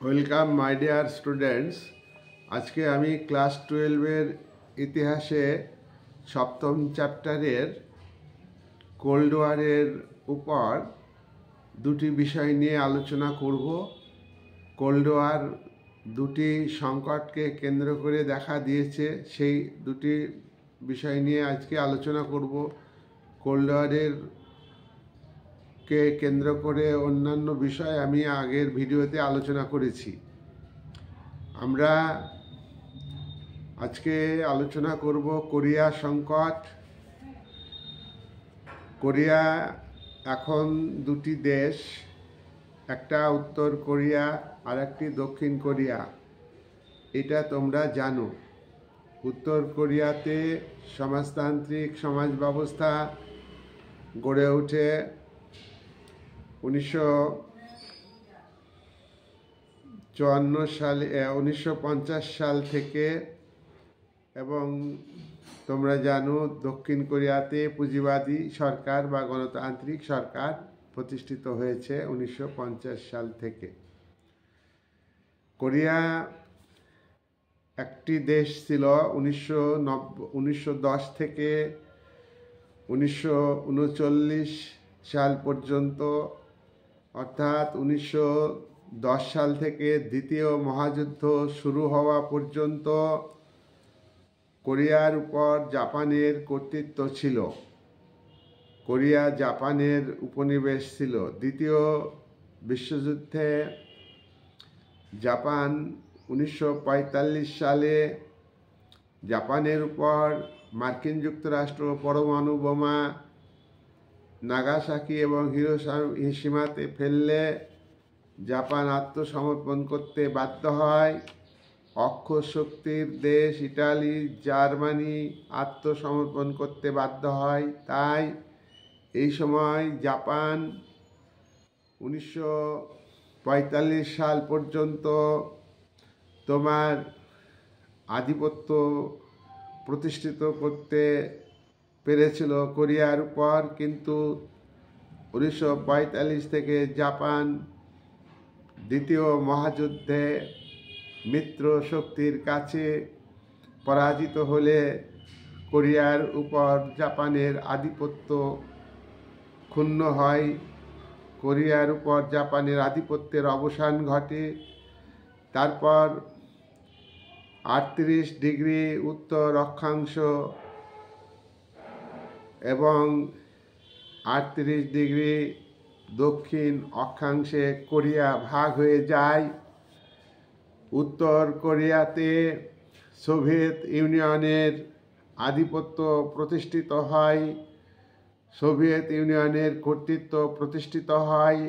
Welcome my dear students. আজকে আমি class 12-এর ইতিহাসে সপ্তম চ্যাপ্টারের কোল্ড ওয়ারের উপর দুটি বিষয় নিয়ে আলোচনা করব। কোল্ড ওয়ার দুটি সংকটকে কেন্দ্র করে দেখা দিয়েছে, সেই দুটি বিষয় নিয়ে আজকে আলোচনা করব। কোল্ড ওয়ারের কে কেন্দ্র করে অন্যান্য বিষয় আমি আগের ভিডিওতে আলোচনা করেছি। আমরা আজকে আলোচনা করব কোরিয়া সংকট। কোরিয়া এখন দুটি দেশ, একটা উত্তর কোরিয়া আর একটি দক্ষিণ কোরিয়া। এটা তোমরা জানো। উত্তর কোরিয়াতে সমাজতান্ত্রিক সমাজ ব্যবস্থা গড়ে ওঠে 1950 সাল থেকে, এবং তোমরা জানো দক্ষিণ কোরিয়াতে পুঁজিবাদী সরকার বা গণতান্ত্রিক সরকার প্রতিষ্ঠিত হয়েছে 1950 সাল থেকে। কোরিয়া একটি দেশ ছিল 1910 থেকে 1939 সাল পর্যন্ত, অর্থাৎ 1910 সাল থেকে দ্বিতীয় মহাযুদ্ধ শুরু হওয়া পর্যন্ত কোরিয়ার উপর জাপানের কর্তৃত্ব ছিল। কোরিয়া জাপানের উপনিবেশ ছিল। দ্বিতীয় বিশ্বযুদ্ধে জাপান 1945 সালে জাপানের উপর মার্কিন যুক্তরাষ্ট্র পরমাণু বোমা নাগাসাকি এবং হিরোশিমাতে ফেললে জাপান আত্মসমর্পণ করতে বাধ্য হয়। অক্ষ শক্তির দেশ ইটালি, জার্মানি আত্মসমর্পণ করতে বাধ্য হয়। তাই এই সময় জাপান 1945 সাল পর্যন্ত তোমার আধিপত্য প্রতিষ্ঠিত করতে পেরেছিল কোরিয়ার উপর, কিন্তু 1945 থেকে জাপান দ্বিতীয় মহাযুদ্ধে মিত্র শক্তির কাছে পরাজিত হলে কোরিয়ার উপর জাপানের আধিপত্য ক্ষুণ্ণ হয়। কোরিয়ার উপর জাপানের আধিপত্যের অবসান ঘটে। তারপর 38 ডিগ্রি উত্তর অক্ষাংশ এবং 38 ডিগ্রি দক্ষিণ অক্ষাংশে কোরিয়া ভাগ হয়ে যায়। উত্তর কোরিয়াতে সোভিয়েত ইউনিয়নের আধিপত্য প্রতিষ্ঠিত হয়, সোভিয়েত ইউনিয়নের কর্তৃত্ব প্রতিষ্ঠিত হয়।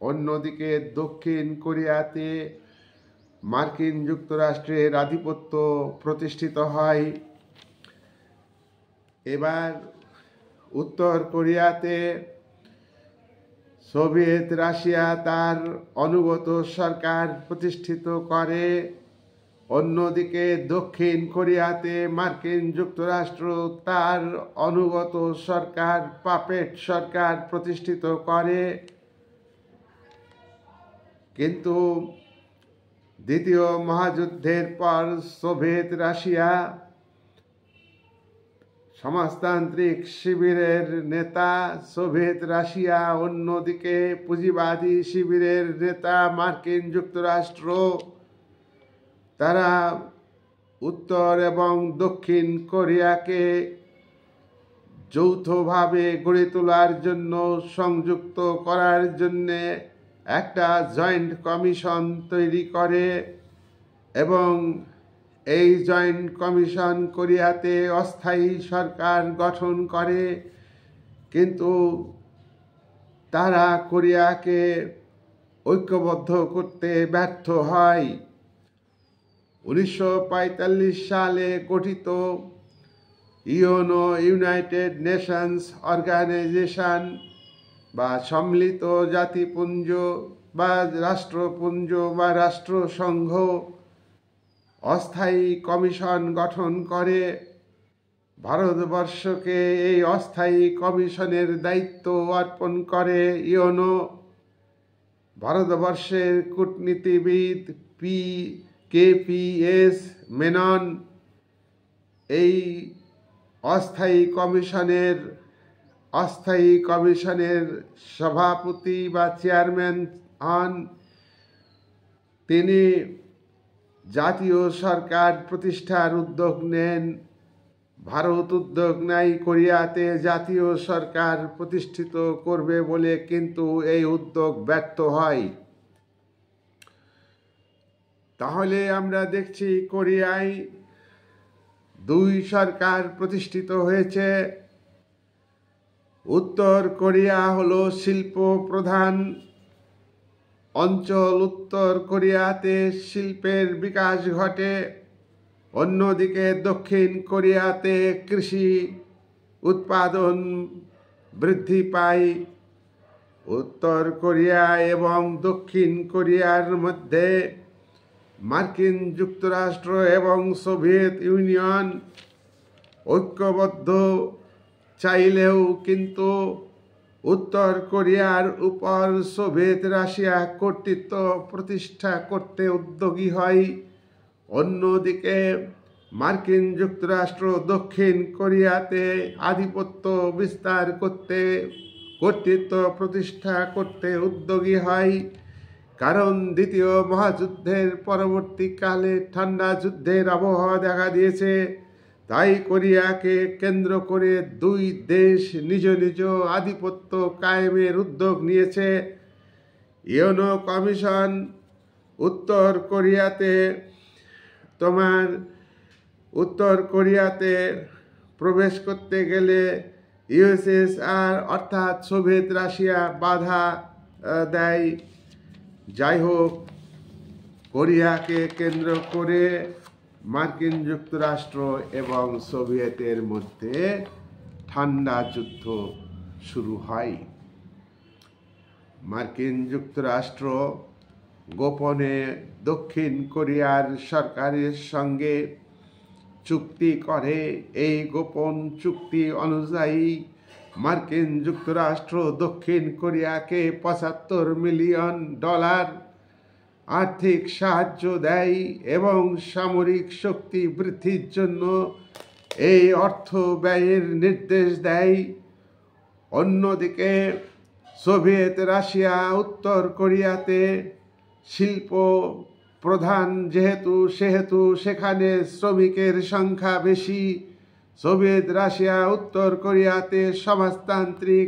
অন্যদিকে দক্ষিণ কোরিয়াতে মার্কিন যুক্তরাষ্ট্রের আধিপত্য প্রতিষ্ঠিত হয়। এবার উত্তর কোরিয়াতে সোভিয়েত রাশিয়া তার অনুগত সরকার প্রতিষ্ঠিত করে। অন্যদিকে দক্ষিণ কোরিয়াতে মার্কিন যুক্তরাষ্ট্র তার অনুগত সরকার, পাপেট সরকার প্রতিষ্ঠিত করে। কিন্তু দ্বিতীয় মহাযুদ্ধের পর সোভিয়েত রাশিয়া সমাজতান্ত্রিক শিবিরের নেতা সোভিয়েত রাশিয়া, অন্যদিকে পুঁজিবাদী শিবিরের নেতা মার্কিন যুক্তরাষ্ট্র, তারা উত্তর এবং দক্ষিণ কোরিয়াকে যৌথভাবে গড়ে তোলার জন্য, সংযুক্ত করার জন্যে একটা জয়েন্ট কমিশন তৈরি করে, এবং এই জয়েন্ট কমিশন কোরিয়াতে অস্থায়ী সরকার গঠন করে। কিন্তু তারা কোরিয়াকে ঐক্যবদ্ধ করতে ব্যর্থ হয়। 1945 সালে গঠিত ইউনো, ইউনাইটেড নেশনস অর্গানাইজেশন বা সম্মিলিত জাতিপুঞ্জ বা রাষ্ট্রপুঞ্জ বা রাষ্ট্রসংঘ অস্থায়ী কমিশন গঠন করে। ভারতবর্ষকে এই অস্থায়ী কমিশনের দায়িত্ব অর্পণ করে ইউনো। ভারতবর্ষের কূটনীতিবিদ KPS মেনন এই অস্থায়ী কমিশনের সভাপতি বা চেয়ারম্যান হন। তিনি জাতীয় সরকার প্রতিষ্ঠার উদ্যোগ নেন। ভারত উদ্যোগ নেয় কোরিয়াতে জাতীয় সরকার প্রতিষ্ঠিত করবে বলে, কিন্তু এই উদ্যোগ ব্যর্থ হয়। তাহলে আমরা দেখছি কোরিয়ায় দুই সরকার প্রতিষ্ঠিত হয়েছে। উত্তর কোরিয়া হলো শিল্প প্রধান অঞ্চল, উত্তর কোরিয়াতে শিল্পের বিকাশ ঘটে। অন্যদিকে দক্ষিণ কোরিয়াতে কৃষি উৎপাদন বৃদ্ধি পায়। উত্তর কোরিয়া এবং দক্ষিণ কোরিয়ার মধ্যে মার্কিন যুক্তরাষ্ট্র এবং সোভিয়েত ইউনিয়ন ঐক্যবদ্ধ চাইলেও কিন্তু উত্তর কোরিয়ার উপর সোভিয়েত রাশিয়া কর্তৃত্ব প্রতিষ্ঠা করতে উদ্যোগী হয়। অন্যদিকে মার্কিন যুক্তরাষ্ট্র দক্ষিণ কোরিয়াতে আধিপত্য বিস্তার করতে কর্তৃত্ব প্রতিষ্ঠা করতে উদ্যোগী হয়। কারণ দ্বিতীয় মহাযুদ্ধের পরবর্তীকালে ঠান্ডা যুদ্ধের আবহাওয়া দেখা দিয়েছে। তাই কোরিয়াকে কেন্দ্র করে দুই দেশ নিজ নিজ আধিপত্য কায়েমের উদ্যোগ নিয়েছে। ইউনো কমিশন উত্তর কোরিয়াতে প্রবেশ করতে গেলে USSR অর্থাৎ সোভিয়েত রাশিয়া বাধা দেয়। যাই হোক, কোরিয়াকে কেন্দ্র করে মার্কিন যুক্তরাষ্ট্র এবং সোভিয়েতের মধ্যে ঠান্ডা যুদ্ধ শুরু হয়। মার্কিন যুক্তরাষ্ট্র গোপনে দক্ষিণ কোরিয়ার সরকারের সঙ্গে চুক্তি করে। এই গোপন চুক্তি অনুযায়ী মার্কিন যুক্তরাষ্ট্র দক্ষিণ কোরিয়াকে $75 মিলিয়ন আর্থিক সাহায্য দেয় এবং সামরিক শক্তি বৃদ্ধির জন্য এই অর্থ ব্যয়ের নির্দেশ দেয়। অন্যদিকে সোভিয়েত রাশিয়া উত্তর কোরিয়াতে শিল্প প্রধান সেহেতু সেখানে শ্রমিকের সংখ্যা বেশি। সোভিয়েত রাশিয়া উত্তর কোরিয়াতে সমাজতান্ত্রিক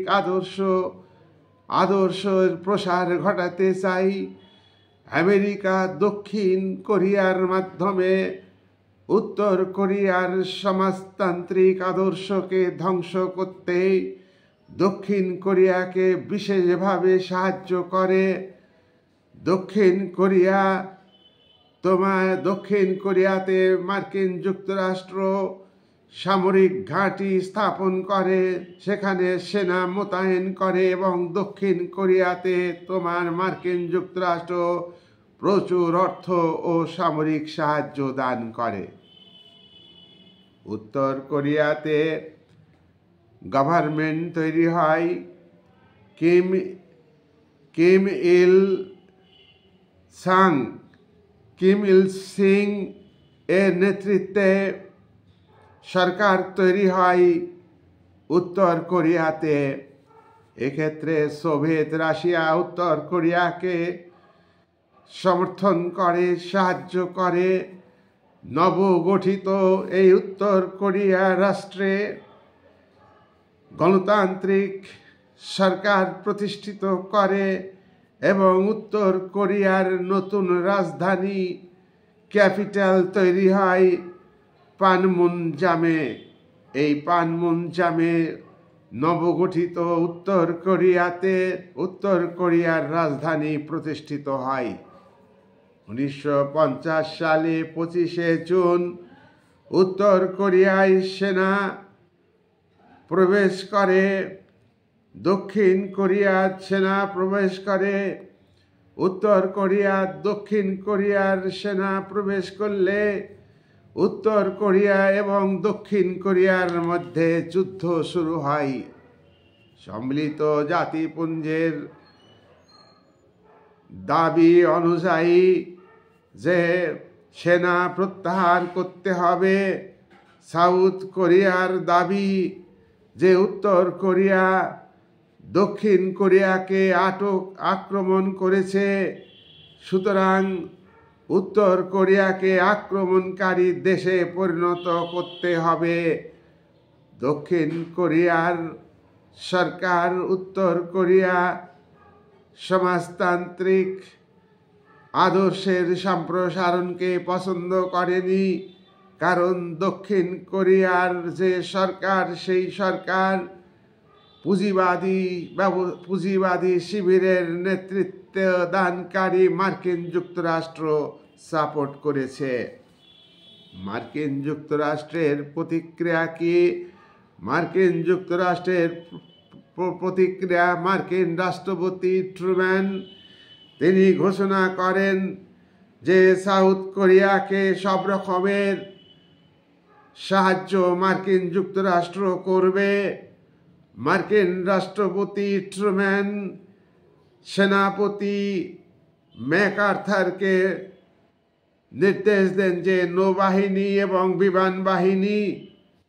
আদর্শের প্রসার ঘটাতে চায়। আমেরিকা দক্ষিণ কোরিয়ার মাধ্যমে উত্তর কোরিয়ার সমাজতান্ত্রিক আদর্শকে ধ্বংস করতে দক্ষিণ কোরিয়াকে বিশেষভাবে সাহায্য করে। দক্ষিণ কোরিয়াতে মার্কিন যুক্তরাষ্ট্র সামরিক ঘাঁটি স্থাপন করে, সেখানে সেনা মোতায়েন করে এবং দক্ষিণ কোরিয়াতে মার্কিন যুক্তরাষ্ট্র প্রচুর অর্থ ও সামরিক সাহায্য দান করে। উত্তর কোরিয়াতে গভর্নমেন্ট তৈরি হয়। কিম ইল সিং এর নেতৃত্বে সরকার তৈরি হয় উত্তর কোরিয়াতে। এক্ষেত্রে সোভিয়েত রাশিয়া উত্তর কোরিয়াকে সমর্থন করে, সাহায্য করে। নবগঠিত এই উত্তর কোরিয়া রাষ্ট্রে গণতান্ত্রিক সরকার প্রতিষ্ঠিত করে এবং উত্তর কোরিয়ার নতুন রাজধানী ক্যাপিটাল তৈরি হয় পানমুনজামে। এই পানমুনজামে নবগঠিত উত্তর কোরিয়ার রাজধানী প্রতিষ্ঠিত হয়। 1950 সালে 25শে জুন উত্তর কোরিয়ায় সেনা প্রবেশ করে। দক্ষিণ কোরিয়ার সেনা প্রবেশ করে। উত্তর কোরিয়া দক্ষিণ কোরিয়ার সেনা প্রবেশ করলে উত্তর কোরিয়া এবং দক্ষিণ কোরিয়ার মধ্যে যুদ্ধ শুরু হয়। সম্মিলিত জাতিপুঞ্জের দাবি অনুযায়ী যে সেনা প্রত্যাহার করতে হবে। সাউথ কোরিয়ার দাবি যে উত্তর কোরিয়া দক্ষিণ কোরিয়াকে আক্রমণ করেছে, সুতরাং উত্তর কোরিয়াকে আক্রমণকারী দেশে পরিণত করতে হবে। দক্ষিণ কোরিয়ার সরকার উত্তর কোরিয়া সমাজতান্ত্রিক আদর্শের সম্প্রসারণকে পছন্দ করেনি, কারণ দক্ষিণ কোরিয়ার যে সরকার, সেই সরকার পুঁজিবাদী শিবিরের নেতৃত্ব দানকারী মার্কিন যুক্তরাষ্ট্র সাপোর্ট করেছে। মার্কিন যুক্তরাষ্ট্রের প্রতিক্রিয়া কি? মার্কিন যুক্তরাষ্ট্রের প্রতিক্রিয়া, মার্কিন রাষ্ট্রপতি ট্রুম্যান তিনি ঘোষণা করেন যে সাউথ কোরিয়াকে সব রকমের সাহায্য মার্কিন যুক্তরাষ্ট্র করবে। মার্কিন রাষ্ট্রপতি ট্রুম্যান সেনাপতি ম্যাকআর্থারকে নির্দেশ দেন যে নৌবাহিনী এবং বিমান বাহিনী,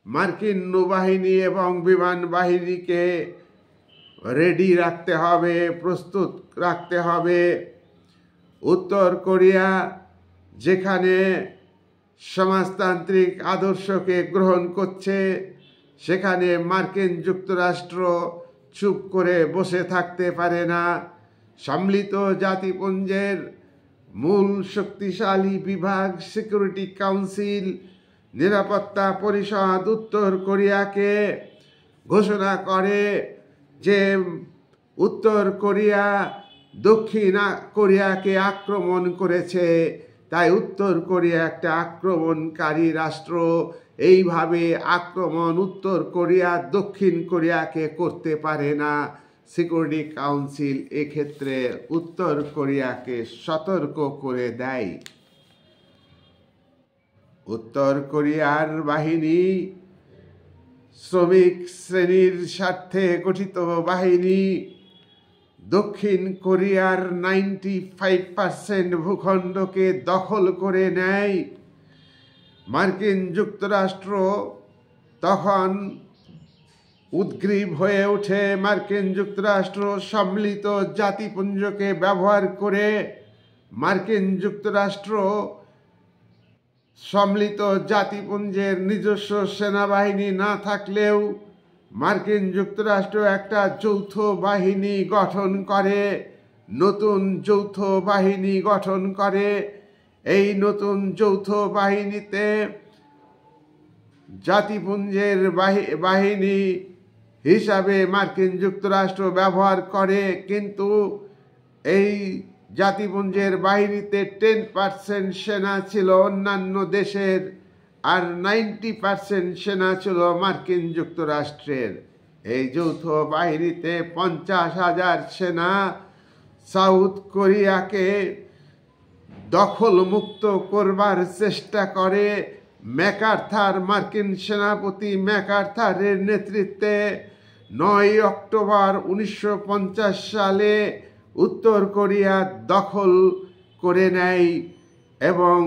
মার্কিন নৌবাহিনী এবং বিমান বাহিনীকে রেডি রাখতে হবে, প্রস্তুত রাখতে হবে। উত্তর কোরিয়া যেখানে সমাজতান্ত্রিক আদর্শকে গ্রহণ করছে, সেখানে মার্কিন যুক্তরাষ্ট্র চুপ করে বসে থাকতে পারে না। সম্মিলিত জাতিপুঞ্জের মূল শক্তিশালী বিভাগ সিকিউরিটি কাউন্সিল, নিরাপত্তা পরিষদ উত্তর কোরিয়াকে ঘোষণা করে যে উত্তর কোরিয়া দক্ষিণ কোরিয়াকে আক্রমণ করেছে, তাই উত্তর কোরিয়া একটা আক্রমণকারী রাষ্ট্র। এইভাবে আক্রমণ উত্তর কোরিয়া দক্ষিণ কোরিয়াকে করতে পারে না। সিকিউরিটি কাউন্সিল এক্ষেত্রে উত্তর কোরিয়াকে সতর্ক করে দেয়। উত্তর কোরিয়ার বাহিনী শ্রমিক শ্রেণীর স্বার্থে গঠিত বাহিনী। দক্ষিণ কোরিয়ার 95% ভূখণ্ডকে দখল করে নেয়। মার্কিন যুক্তরাষ্ট্র তখন উদ্গ্রীব হয়ে ওঠে। মার্কিন যুক্তরাষ্ট্র সম্মিলিত জাতিপুঞ্জকে ব্যবহার করে, মার্কিন যুক্তরাষ্ট্র সম্মিলিত জাতিপুঞ্জের নিজস্ব সেনাবাহিনী না থাকলেও মার্কিন যুক্তরাষ্ট্র একটা যৌথ বাহিনী গঠন করে, নতুন যৌথ বাহিনী গঠন করে। এই নতুন যৌথ বাহিনীতে জাতিপুঞ্জের বাহিনী হিসাবে মার্কিন যুক্তরাষ্ট্র ব্যবহার করে, কিন্তু এই জাতিপুঞ্জের বাহিনীতে 10% সেনা ছিল অন্যান্য দেশের, আর 90% সেনা ছিল মার্কিন যুক্তরাষ্ট্রের। এই যৌথ বাহিনীতে 50,000 সেনা সাউথ কোরিয়াকে দখলমুক্ত করবার চেষ্টা করে। ম্যাকআর্থার, মার্কিন সেনাপতি ম্যাকআর্থারের নেতৃত্বে 9 অক্টোবর 1950 সালে উত্তর কোরিয়া দখল করে নেয় এবং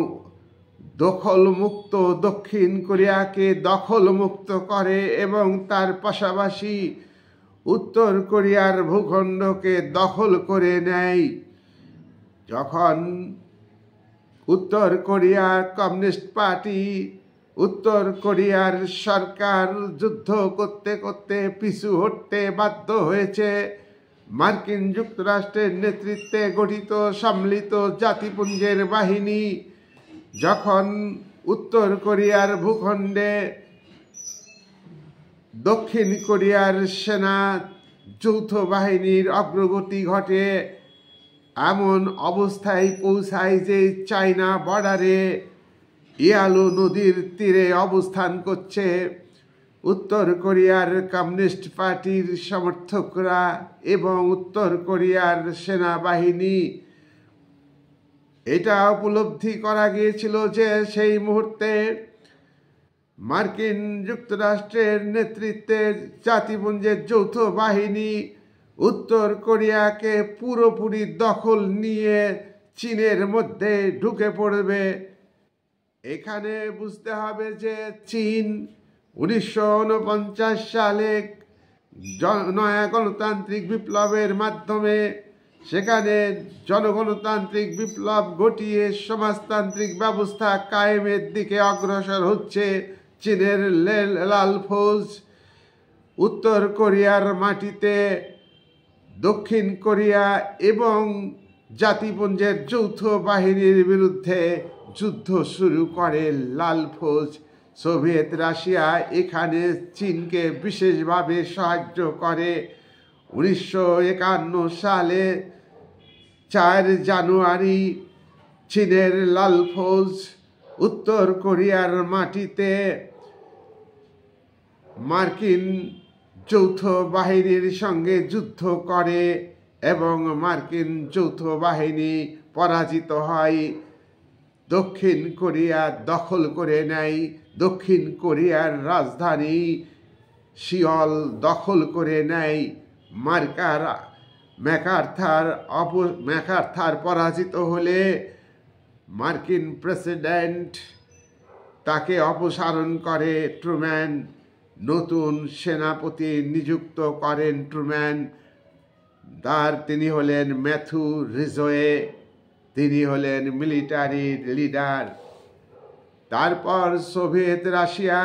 দখলমুক্ত দক্ষিণ কোরিয়াকে দখলমুক্ত করে এবং তার পাশাপাশি উত্তর কোরিয়ার ভূখণ্ডকে দখল করে নেয়। যখন উত্তর কোরিয়া কমিউনিস্ট পার্টি, উত্তর কোরিয়ার সরকার যুদ্ধ করতে করতে পিছু হটতে বাধ্য হয়েছে, মার্কিন যুক্তরাষ্ট্রের নেতৃত্বে গঠিত সম্মিলিত জাতিপুঞ্জের বাহিনী যখন উত্তর কোরিয়ার ভূখণ্ডে দক্ষিণ কোরিয়ার সেনা যৌথ বাহিনীর অগ্রগতি ঘটে, এমন অবস্থায় পৌঁছায় যে চায়না বর্ডারে ইয়ালু নদীর তীরে অবস্থান করছে উত্তর কোরিয়ার কমিউনিস্ট পার্টির সমর্থকরা এবং উত্তর কোরিয়ার সেনাবাহিনী। এটা উপলব্ধি করা গিয়েছিল যে সেই মুহূর্তে মার্কিন যুক্তরাষ্ট্রের নেতৃত্বে জাতিপুঞ্জের যৌথ বাহিনী উত্তর কোরিয়াকে পুরোপুরি দখল নিয়ে চীনের মধ্যে ঢুকে পড়বে। এখানে বুঝতে হবে যে চীন 1949 সালে নয়া গণতান্ত্রিক বিপ্লবের মাধ্যমে সেখানে জনগণতান্ত্রিক বিপ্লব ঘটিয়ে সমাজতান্ত্রিক ব্যবস্থা কায়েমের দিকে অগ্রসর হচ্ছে। চীনের লাল ফৌজ উত্তর কোরিয়ার মাটিতে দক্ষিণ কোরিয়া এবং জাতিপুঞ্জের যৌথ বাহিনীর বিরুদ্ধে যুদ্ধ শুরু করে লাল ফৌজ। সোভিয়েত রাশিয়া এখানে চীনকে বিশেষভাবে সাহায্য করে। 1951 সালে 4 জানুয়ারি চীনের লাল ফৌজ উত্তর কোরিয়ার মাটিতে মার্কিন যৌথ বাহিনীর সঙ্গে যুদ্ধ করে এবং মার্কিন যৌথ বাহিনী পরাজিত হয়। দক্ষিণ কোরিয়া দখল করে নেয়। দক্ষিণ কোরিয়ার রাজধানী সিওল দখল করে নেয়। ম্যাকার্থার পরাজিত হলে মার্কিন প্রেসিডেন্ট তাকে অপসারণ করে ট্রুম্যান। নতুন সেনাপতি নিযুক্ত করেন ট্রুম্যান। তিনি হলেন ম্যাথু রিজওয়ে। তিনি হলেন মিলিটারি লিডার। তারপর সোভিয়েত রাশিয়া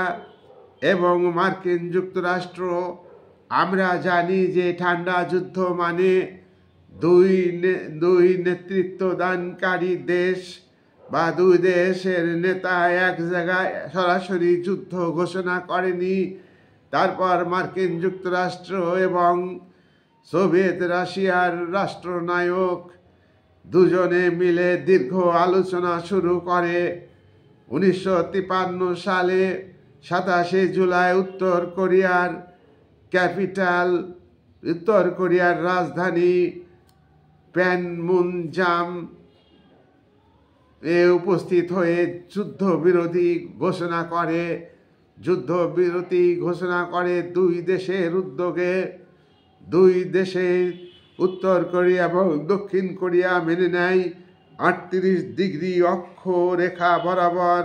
এবং মার্কিন যুক্তরাষ্ট্র, আমরা জানি যে ঠান্ডা যুদ্ধ মানে দুই নেতৃত্বদানকারী দেশ বা দুই দেশের নেতা এক জায়গায় সরাসরি যুদ্ধ ঘোষণা করেনি। তারপর মার্কিন যুক্তরাষ্ট্র এবং সোভিয়েত রাশিয়ার রাষ্ট্রনায়ক দুজনে মিলে দীর্ঘ আলোচনা শুরু করে। 1953 সালে 27 জুলাই উত্তর কোরিয়ার রাজধানী প্যানমুনজাম এ উপস্থিত হয়ে যুদ্ধবিরতি ঘোষণা করে দুই দেশের উদ্যোগে। দুই দেশে উত্তর কোরিয়া এবং দক্ষিণ কোরিয়া মেনে নেয়। 38 ডিগ্রি অক্ষরেখা বরাবর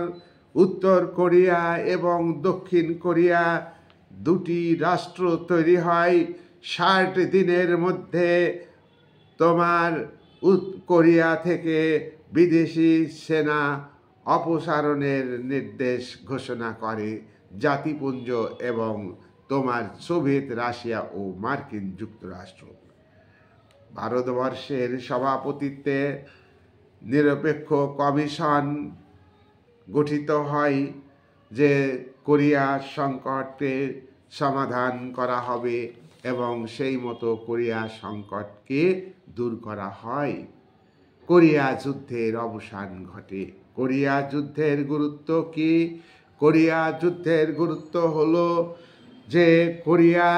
উত্তর কোরিয়া এবং দক্ষিণ কোরিয়া দুটি রাষ্ট্র তৈরি হয়। 60 দিনের মধ্যে কোরিয়া থেকে বিদেশি সেনা অপসারণের নির্দেশ ঘোষণা করে জাতিপুঞ্জ এবং সোভিয়েত রাশিয়া ও মার্কিন যুক্তরাষ্ট্র। ভারতবর্ষের সভাপতিত্বে নিরপেক্ষ কমিশন গঠিত হয় যে কোরিয়া সংকটের সমাধান করা হবে এবং সেই মতো কোরিয়া সংকটকে দূর করা হয়। কোরিয়া যুদ্ধের অবসান ঘটে। কোরিয়া যুদ্ধের গুরুত্ব কি? কোরিয়া যুদ্ধের গুরুত্ব হলো যে কোরিয়া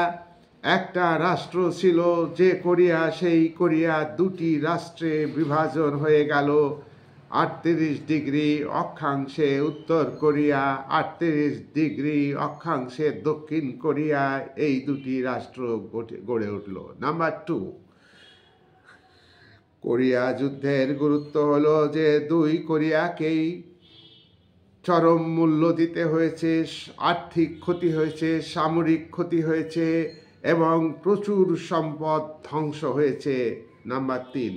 একটা রাষ্ট্র ছিল, সেই কোরিয়া দুটি রাষ্ট্রে বিভাজন হয়ে গেল। 38 ডিগ্রি অক্ষাংশে উত্তর কোরিয়া, 38 ডিগ্রি অক্ষাংশে দক্ষিণ কোরিয়া, এই দুটি রাষ্ট্র গড়ে উঠল। নাম্বার 2, কোরিয়া যুদ্ধের গুরুত্ব হলো যে দুই কোরিয়াকেই চরম মূল্য দিতে হয়েছে, আর্থিক ক্ষতি হয়েছে, সামরিক ক্ষতি হয়েছে এবং প্রচুর সম্পদ ধ্বংস হয়েছে। নাম্বার 3,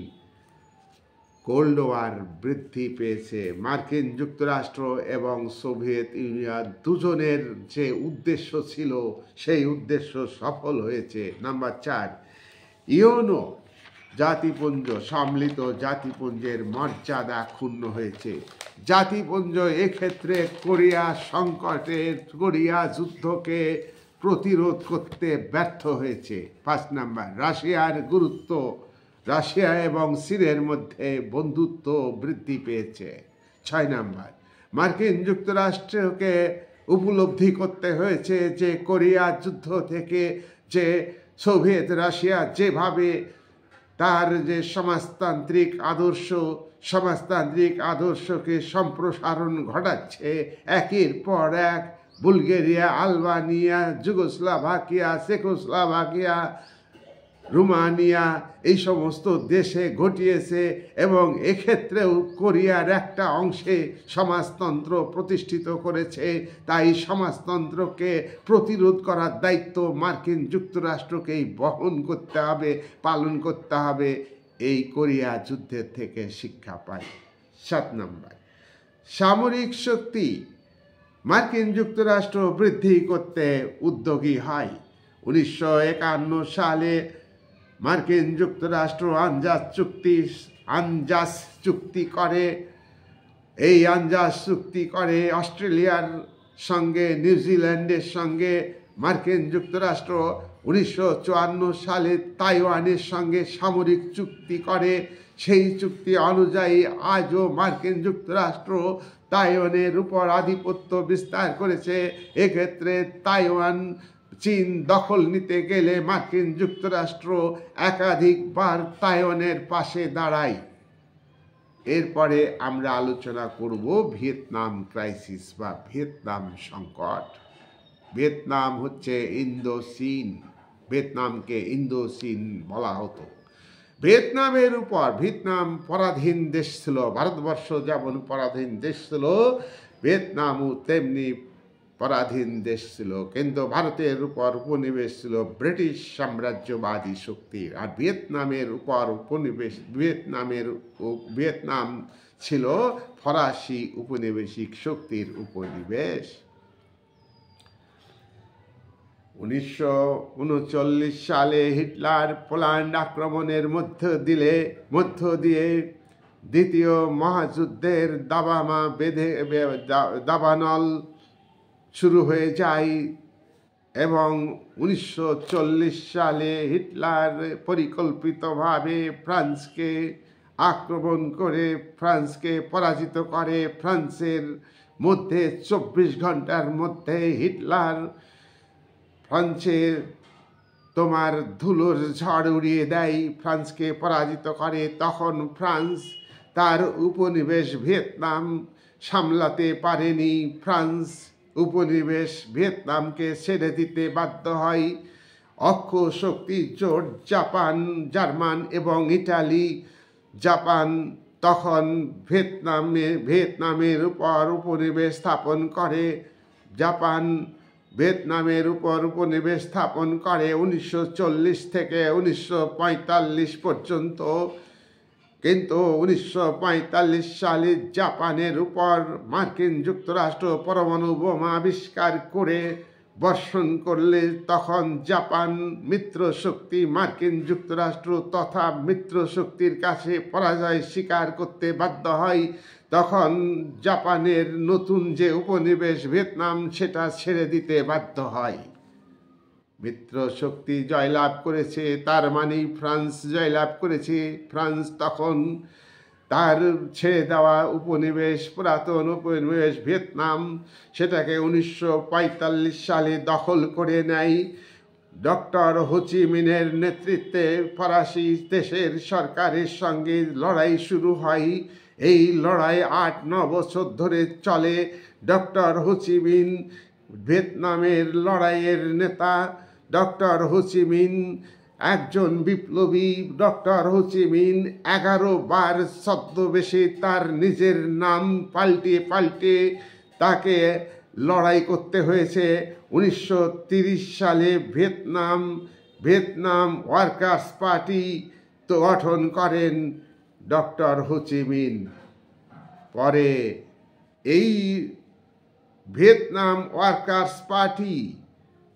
কোল্ড ওয়ার বৃদ্ধি পেয়েছে। মার্কিন যুক্তরাষ্ট্র এবং সোভিয়েত ইউনিয়ন দুজনের যে উদ্দেশ্য ছিল সেই উদ্দেশ্য সফল হয়েছে। নাম্বার 4, ইউনো জাতিপুঞ্জ, সম্মিলিত জাতিপুঞ্জের মর্যাদা ক্ষুণ্ণ হয়েছে। জাতিপুঞ্জ এক্ষেত্রে কোরিয়া যুদ্ধকে প্রতিরোধ করতে ব্যর্থ হয়েছে। 5 নাম্বার, রাশিয়ার গুরুত্ব। রাশিয়া এবং চীনের মধ্যে বন্ধুত্ব বৃদ্ধি পেয়েছে। 6 নাম্বার, মার্কিন যুক্তরাষ্ট্রকে উপলব্ধি করতে হয়েছে যে কোরিয়া যুদ্ধ থেকে যে সোভিয়েত রাশিয়া যেভাবে তার যে সমাজতান্ত্রিক আদর্শকে সম্প্রসারণ ঘটাচ্ছে, একের পর এক বুলগেরিয়া, আলবানিয়া, যুগোস্লাভাকিয়া, চেকোস্লোভাকিয়া রোমানিয়া এই সমস্ত দেশে ঘটিয়েছে, এবং এক্ষেত্রেও কোরিয়ার একটা অংশে সমাজতন্ত্র প্রতিষ্ঠিত করেছে। তাই সমাজতন্ত্রকে প্রতিরোধ করার দায়িত্ব মার্কিন যুক্তরাষ্ট্রকেই বহন করতে হবে, পালন করতে হবে। এই কোরিয়া যুদ্ধের থেকে শিক্ষা পাই। 7 নম্বর, সামরিক শক্তি মার্কিন যুক্তরাষ্ট্র বৃদ্ধি করতে উদ্যোগী হয়। 1951 সালে মার্কিন যুক্তরাষ্ট্র আনজাস চুক্তি করে। এই আনজাস চুক্তি করে অস্ট্রেলিয়ার সঙ্গে, নিউজিল্যান্ডের সঙ্গে। মার্কিন যুক্তরাষ্ট্র 1954 সালে তাইওয়ানের সঙ্গে সামরিক চুক্তি করে। সেই চুক্তি অনুযায়ী আজও মার্কিন যুক্তরাষ্ট্র তাইওয়ানের উপর আধিপত্য বিস্তার করেছে। এক্ষেত্রে তাইওয়ান চীন দখল নিতে গেলে মার্কিন যুক্তরাষ্ট্র একাধিকবার তাইওয়ানের পাশে দাঁড়ায়। এরপরে আমরা আলোচনা করব ভিয়েতনাম ক্রাইসিস বা ভিয়েতনাম সংকট। ভিয়েতনাম হচ্ছে ইন্দো-চীন, ভিয়েতনামকে ইন্দো-চীন বলা হতো। ভিয়েতনাম পরাধীন দেশ ছিল। ভারতবর্ষ যেমন পরাধীন দেশ ছিল, ভিয়েতনামও তেমনি পরাধীন দেশ ছিল। কিন্তু ভারতের উপর উপনিবেশ ছিল ব্রিটিশ সাম্রাজ্যবাদী শক্তির, আর ভিয়েতনামের উপর উপনিবেশ ভিয়েতনাম ছিল ফরাসি উপনিবেশিক শক্তির উপনিবেশ। 1939 সালে হিটলার পোল্যান্ড আক্রমণের মধ্য দিয়ে দ্বিতীয় মহাযুদ্ধের দাবানল শুরু হয়ে যায়, এবং 1940 সালে হিটলার পরিকল্পিতভাবে ফ্রান্সকে আক্রমণ করে ফ্রান্সকে পরাজিত করে। ফ্রান্সের মধ্যে 24 ঘন্টার মধ্যে হিটলার ফ্রান্সে তোমার ধুলোর ঝড় উড়িয়ে দেয়, ফ্রান্সকে পরাজিত করে। তখন ফ্রান্স তার উপনিবেশ ভিয়েতনাম সামলাতে পারেনি। ফ্রান্স উপনিবেশ ভিয়েতনামকে ছেড়ে দিতে বাধ্য হয়। অক্ষ শক্তি জোট জার্মান এবং ইটালি। জাপান তখন ভিয়েতনামের উপর উপনিবেশ স্থাপন করে। জাপান ভিয়েতনামের উপর উপনিবেশ স্থাপন করে 1940 থেকে 1945 পর্যন্ত। কিন্তু 1945 সালে জাপানের উপর মার্কিন যুক্তরাষ্ট্র পরমাণু বোমা আবিষ্কার করে বর্ষণ করলে তখন জাপান মিত্র শক্তি মার্কিন যুক্তরাষ্ট্র তথা মিত্র শক্তির কাছে পরাজয় স্বীকার করতে বাধ্য হয়। তখন জাপানের নতুন যে উপনিবেশ ভিয়েতনাম সেটা ছেড়ে দিতে বাধ্য হয়। মিত্র শক্তি জয়লাভ করেছে, তার মানে ফ্রান্স জয়লাভ করেছে। ফ্রান্স তখন তার ছেড়ে দেওয়া উপনিবেশ, পুরাতন উপনিবেশ ভিয়েতনাম, সেটাকে 1945 সালে দখল করে নেয়। ডক্টর হোচিমিনের নেতৃত্বে ফরাসি দেশের সরকারের সঙ্গে লড়াই শুরু হয়। এই লড়াই 8-9 বছর ধরে চলে। ডক্টর হোচিমিন ভিয়েতনামের লড়াইয়ের নেতা। ডক্টর হোচিমিন একজন বিপ্লবী। ডক্টর হোচিমিন 11 বার ছদ্মবেশে তার নিজের নাম পাল্টে তাকে লড়াই করতে হয়েছে। 1930 সালে ভিয়েতনাম ওয়ার্কার্স পার্টি গঠন করেন ডক্টর হোচিমিন। পরে এই ভিয়েতনাম ওয়ার্কার্স পার্টি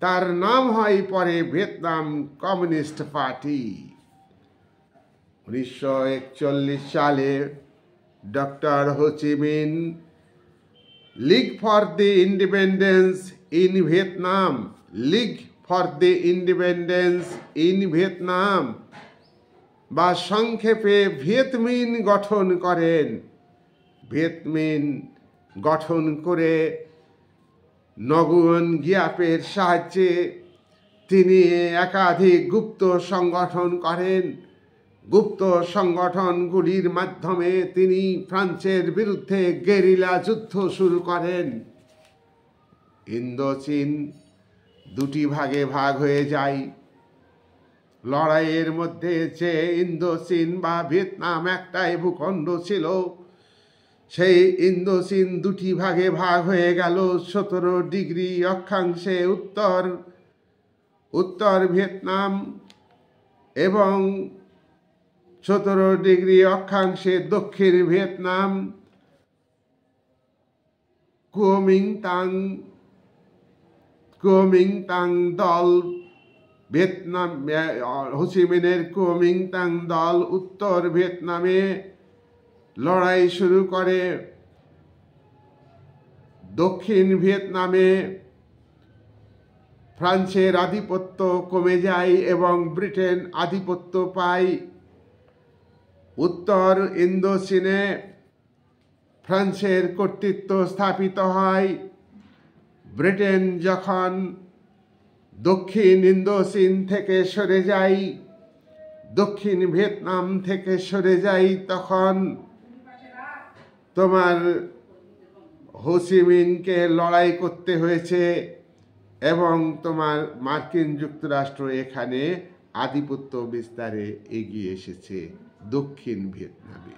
তার নাম হয় পরে ভিয়েতনাম কমিউনিস্ট পার্টি। 1941 সালে doctor Ho Chi Minh League for the independence in Vietnam, League for the independence in Vietnam বা সংক্ষেপে ভিয়েতমিন গঠন করেন। ভিয়েতমিন গঠন করে নগুয়েন গিয়াপের সাহায্যে তিনি একাধিক গুপ্ত সংগঠন করেন। গুপ্ত সংগঠনগুলির মাধ্যমে তিনি ফ্রান্সের বিরুদ্ধে গেরিলা যুদ্ধ শুরু করেন। ইন্দো চীন দুটি ভাগে ভাগ হয়ে যায়। লড়াইয়ের মধ্যে যে ইন্দোচীন বা ভিয়েতনাম একটাই ভূখণ্ড ছিল, সেই ইন্দোচীন দুটি ভাগে ভাগ হয়ে গেল। 17 ডিগ্রি অক্ষাংশে উত্তর ভিয়েতনাম এবং 17 ডিগ্রি অক্ষাংশে দক্ষিণ ভিয়েতনাম। কুওমিংতাং দল ভিয়েতনাম, হোচিমিনের কুওমিংতাং দল উত্তর ভিয়েতনামে লড়াই শুরু করে। দক্ষিণ ভিয়েতনামে ফ্রান্সের আধিপত্য কমে যায় এবং ব্রিটেন আধিপত্য পায়। উত্তর ইন্দোচীনে ফ্রান্সের কর্তৃত্ব স্থাপিত হয়। ব্রিটেন যখন দক্ষিণ ইন্দোচীন থেকে সরে যায়, দক্ষিণ ভিয়েতনাম থেকে সরে যায়, তখন তোমার হোচিমিনকে লড়াই করতে হয়েছে এবং তোমার মার্কিন যুক্তরাষ্ট্র এখানে আধিপত্য বিস্তারে এগিয়ে এসেছে দক্ষিণ ভিয়েতনামে।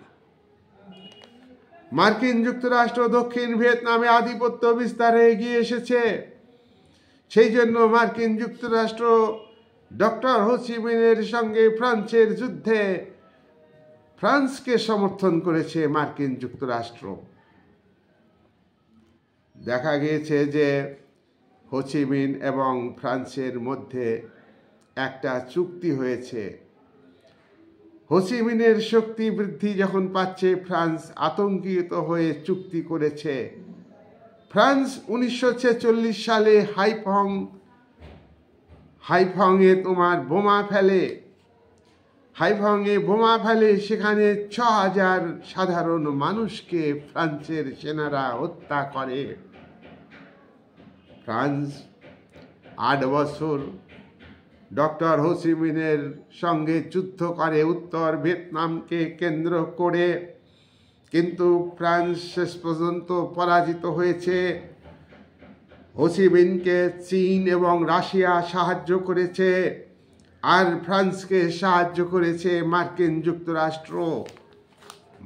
মার্কিন যুক্তরাষ্ট্র দক্ষিণ ভিয়েতনামে আধিপত্য বিস্তারে এগিয়ে এসেছে। সেই জন্য মার্কিন যুক্তরাষ্ট্র ডক্টর হোচিমিনের সঙ্গে ফ্রান্সের যুদ্ধে ফ্রান্সকে সমর্থন করেছে মার্কিন যুক্তরাষ্ট্র। দেখা গিয়েছে যে হোচিমিন এবং ফ্রান্সের মধ্যে একটা চুক্তি হয়েছে। হোচিমিনের শক্তি বৃদ্ধি যখন পাচ্ছে, ফ্রান্স আতঙ্কিত হয়ে চুক্তি করেছে। ফ্রান্স 1946 সালে হাইফংয়ে তোমার বোমা ফেলে। হাইফংয়ে বোমা ফেলে, সেখানে 6000 সাধারণ মানুষকে ফ্রান্সের সেনারা হত্যা করে। ফ্রান্স 8 বছর ডক্টর হোচিমিনের সঙ্গে যুদ্ধ করে উত্তর ভিয়েতনামকে কেন্দ্র করে, কিন্তু ফ্রান্স শেষ পর্যন্ত পরাজিত হয়েছে। হোচিমিনকে চীন এবং রাশিয়া সাহায্য করেছে, আর ফ্রান্সকে সাহায্য করেছে মার্কিন যুক্তরাষ্ট্র।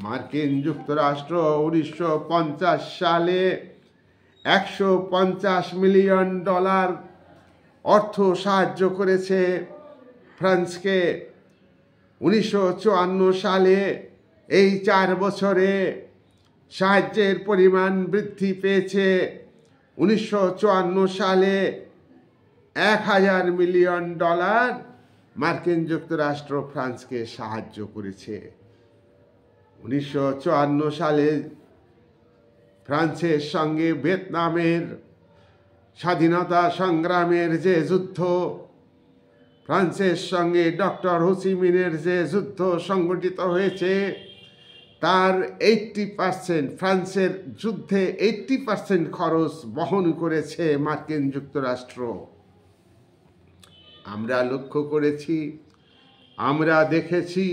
মার্কিন যুক্তরাষ্ট্র 1950 সালে $150 মিলিয়ন অর্থ সাহায্য করেছে ফ্রান্সকে। 1954 সালে এই 4 বছরে সাহায্যের পরিমাণ বৃদ্ধি পেয়েছে। 1954 সালে $1000 মিলিয়ন মার্কিন যুক্তরাষ্ট্র ফ্রান্সকে সাহায্য করেছে। 1954 সালে ফ্রান্সের সঙ্গে ভিয়েতনামের স্বাধীনতা সংগ্রামের যে যুদ্ধ, ফ্রান্সের সঙ্গে ডক্টর হোচিমিনের যে যুদ্ধ সংগঠিত হয়েছে, তার 80% ফ্রান্সের যুদ্ধে 80% খরচ বহন করেছে মার্কিন যুক্তরাষ্ট্র। আমরা লক্ষ্য করেছি, আমরা দেখেছি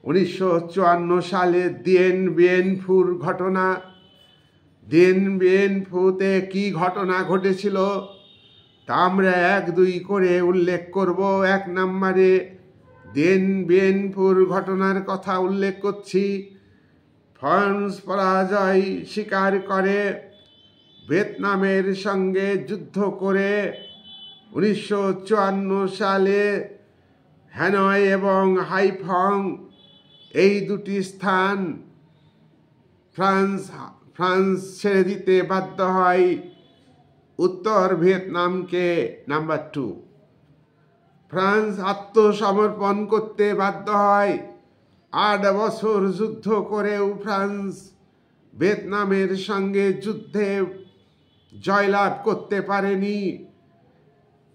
1954 সালে দিয়েন বিয়েনফুর ঘটনা। দিয়েন বিয়েনফুতে কি ঘটনা ঘটেছিল তা আমরা 1-2 করে উল্লেখ করব। 1 নম্বরে দিয়েন বিয়েনফুর ঘটনার কথা উল্লেখ করছি। ফ্রান্স পরাজয় স্বীকার করে ভিয়েতনামের সঙ্গে যুদ্ধ করে 1954 সালে হ্যানয় এবং হাইফং, এই দুটি স্থান ফ্রান্স ছেড়ে দিতে বাধ্য হয় উত্তর ভিয়েতনামকে। নাম্বার 2, ফ্রান্স আত্মসমর্পণ করতে বাধ্য হয়। 8 বছর যুদ্ধ করেও ফ্রান্স ভিয়েতনামের সঙ্গে যুদ্ধে জয়লাভ করতে পারেনি।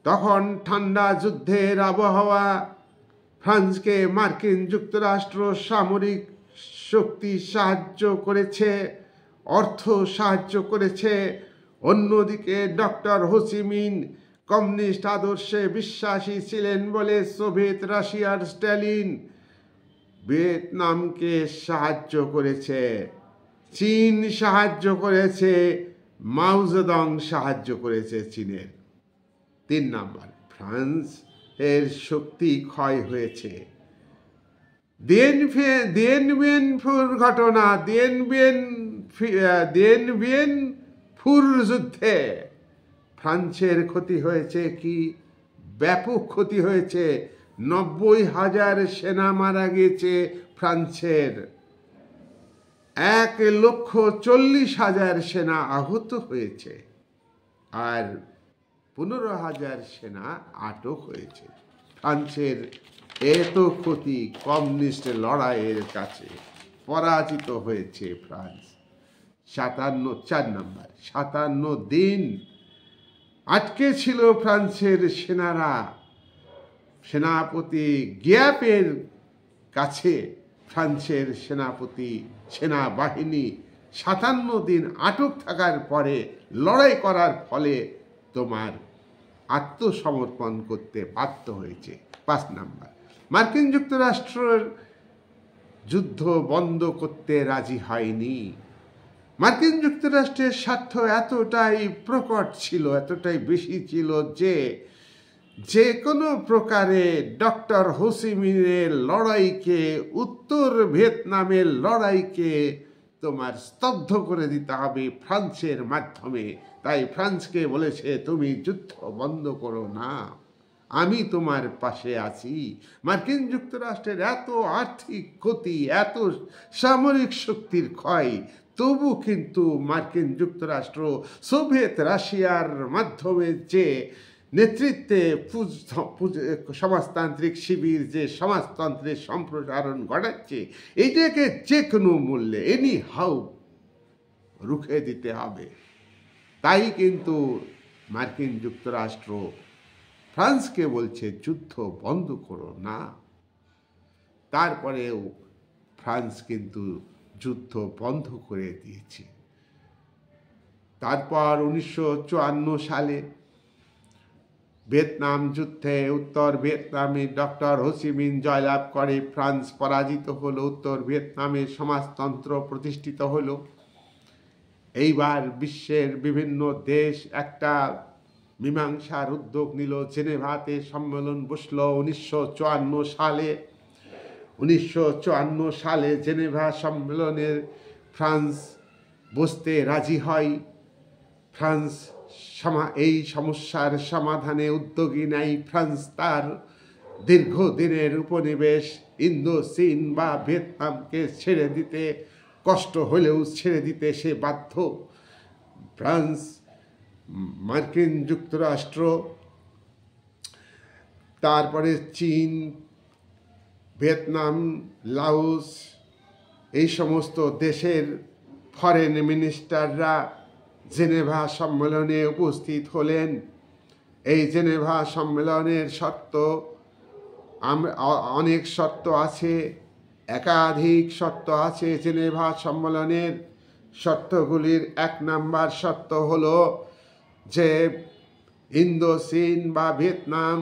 তখন ঠান্ডা যুদ্ধের আবহাওয়া। ফ্রান্সকে মার্কিন যুক্তরাষ্ট্র সামরিক শক্তি সাহায্য করেছে, অর্থ সাহায্য করেছে। অন্যদিকে ডক্টর হোচিমিন কমিউনিস্ট আদর্শে বিশ্বাসী ছিলেন বলে সোভিয়েত রাশিয়ার স্ট্যালিন ভিয়েতনামকে সাহায্য করেছে। চীন সাহায্য করেছে, মাও জেদং সাহায্য করেছে চীনের। 3 নম্বর, ফ্রান্স এর শক্তি ক্ষয় হয়েছে। দিয়েনবিয়েনফুর ঘটনা, দিয়েনবিয়েনফুর যুদ্ধে ফ্রান্সের ক্ষতি হয়েছে কি? ব্যাপক ক্ষতি হয়েছে। 90,000 সেনা মারা গেছে ফ্রান্সের, 1,40,000 সেনা আহত হয়েছে, আর 15,000 সেনা আটক হয়েছে। ফ্রান্সের এত ক্ষতি কমিউনিস্ট লড়াইয়ের কাছে পরাজিত হয়েছে ফ্রান্স। 4 নম্বর 57 দিন আটকে ছিল ফ্রান্সের সেনারা সেনাপতি গিয়াপের কাছে। ফ্রান্সের সেনাবাহিনী 57 দিন আটক থাকার পরে লড়াই করার ফলে তোমার আত্মসমর্পণ করতে বাধ্য হয়েছে। 5 নম্বর, মার্কিন যুক্তরাষ্ট্রের যুদ্ধ বন্ধ করতে রাজি হয়নি। মার্কিন যুক্তরাষ্ট্রের স্বার্থ এতটাই প্রকট ছিল, এতটাই বেশি ছিল যে কোনো প্রকারে ডক্টর হো চি মিনের লড়াইকে, উত্তর ভিয়েতনামের লড়াইকে তোমার স্তব্ধ করে দিতে হবে ফ্রান্সের মাধ্যমে। তাই ফ্রান্সকে বলেছে, তুমি যুদ্ধ বন্ধ করো না, আমি তোমার পাশে আছি। মার্কিন যুক্তরাষ্ট্রের এত আর্থিক ক্ষতি, এত সামরিক শক্তির ক্ষয়, তবু কিন্তু মার্কিন যুক্তরাষ্ট্র সোভিয়েত রাশিয়ার মাধ্যমে যে নেতৃত্বে সমাজতান্ত্রিক শিবির যে সমাজতন্ত্রের সম্প্রসারণ ঘটাচ্ছে, এটাকে যে কোনো মূল্যে এনি হাউ রুখে দিতে হবে। তাই কিন্তু মার্কিন যুক্তরাষ্ট্র ফ্রান্সকে বলছে যুদ্ধ বন্ধ করো না। তারপরেও ফ্রান্স কিন্তু যুদ্ধ বন্ধ করে দিয়েছে। তারপর 1954 সালে ভিয়েতনাম যুদ্ধে উত্তর ভিয়েতনামে ডক্টর হো চি মিন জয়লাভ করে, ফ্রান্স পরাজিত হলো, উত্তর ভিয়েতনামে সমাজতন্ত্র প্রতিষ্ঠিত হলো। এইবার বিশ্বের বিভিন্ন দেশ একটা মীমাংসার উদ্যোগ নিল, জেনেভাতে সম্মেলন বসল 1954 সালে। 1954 সালে জেনেভা সম্মেলনের ফ্রান্স বসতে রাজি হয়। ফ্রান্স এই সমস্যার সমাধানে উদ্যোগী নেয়। ফ্রান্স তার দীর্ঘদিনের উপনিবেশ ইন্দো চীন বা ভিয়েতনামকে ছেড়ে দিতে, কষ্ট হলেও ছেড়ে দিতে সে বাধ্য। ফ্রান্স, মার্কিন যুক্তরাষ্ট্র, তারপরে চীন, ভিয়েতনাম, লাওস, এই সমস্ত দেশের ফরেন মিনিস্টাররা জেনেভা সম্মেলনে উপস্থিত হলেন। এই জেনেভা সম্মেলনের অনেক শর্ত আছে, একাধিক শর্ত আছে। জেনেভা সম্মেলনের শর্তগুলির 1 নম্বর শর্ত হলো যে ইন্দো চীন বা ভিয়েতনাম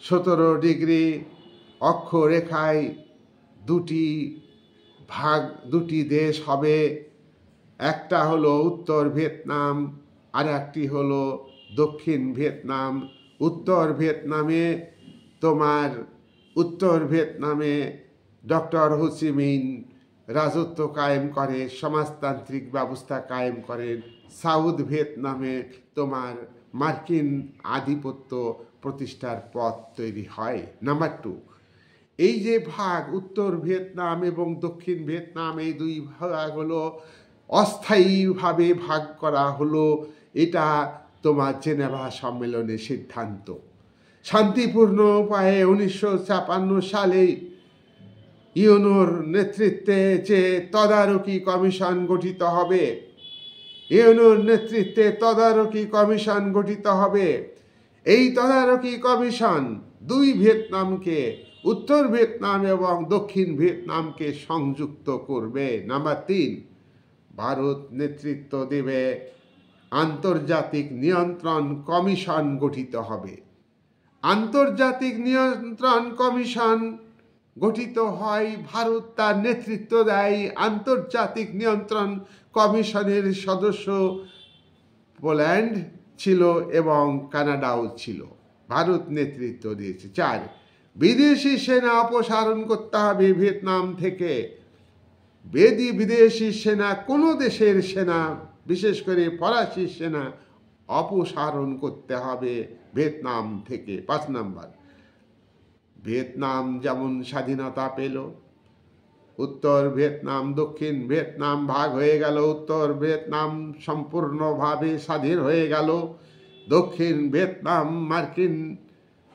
17 ডিগ্রি অক্ষরেখায় দুটি দেশ হবে। একটা হলো উত্তর ভিয়েতনাম, আর একটি হলো দক্ষিণ ভিয়েতনাম। উত্তর ভিয়েতনামে ডক্টর হো চি মিন রাজত্ব কায়েম করে, সমাজতান্ত্রিক ব্যবস্থা কায়েম করেন। সাউথ ভিয়েতনামে তোমার মার্কিন আধিপত্য প্রতিষ্ঠার পথ তৈরি হয়। নাম্বার 2, এই যে ভাগ উত্তর ভিয়েতনাম এবং দক্ষিণ ভিয়েতনাম, এই 2 ভাগ হলো অস্থায়ীভাবে ভাগ করা হলো। এটা তোমার জেনেভা সম্মেলনের সিদ্ধান্ত। শান্তিপূর্ণ উপায়ে 1956 সালে ইউনোর নেতৃত্বে যে তদারকি কমিশন গঠিত হবে, এই তদারকি কমিশন 2 ভিয়েতনামকে, উত্তর ভিয়েতনাম এবং দক্ষিণ ভিয়েতনামকে সংযুক্ত করবে। নাম্বার 3, ভারত নেতৃত্ব দেবে, আন্তর্জাতিক নিয়ন্ত্রণ কমিশন গঠিত হবে। আন্তর্জাতিক নিয়ন্ত্রণ কমিশন গঠিত হয়, ভারত তার নেতৃত্ব দেয়। আন্তর্জাতিক নিয়ন্ত্রণ কমিশনের সদস্য পোল্যান্ড ছিল এবং কানাডাও ছিল। ভারত নেতৃত্ব দিয়েছে। 4, বিদেশি সেনা অপসারণ করতে হবে ভিয়েতনাম থেকে। বিদেশি সেনা, কোনো দেশের সেনা, বিশেষ করে ফরাসি সেনা অপসারণ করতে হবে ভিয়েতনাম থেকে। 5 নম্বর, ভিয়েতনাম যেমন স্বাধীনতা পেল, উত্তর ভিয়েতনাম দক্ষিণ ভিয়েতনাম ভাগ হয়ে গেল, উত্তর ভিয়েতনাম সম্পূর্ণভাবে স্বাধীন হয়ে গেল, দক্ষিণ ভিয়েতনাম মার্কিন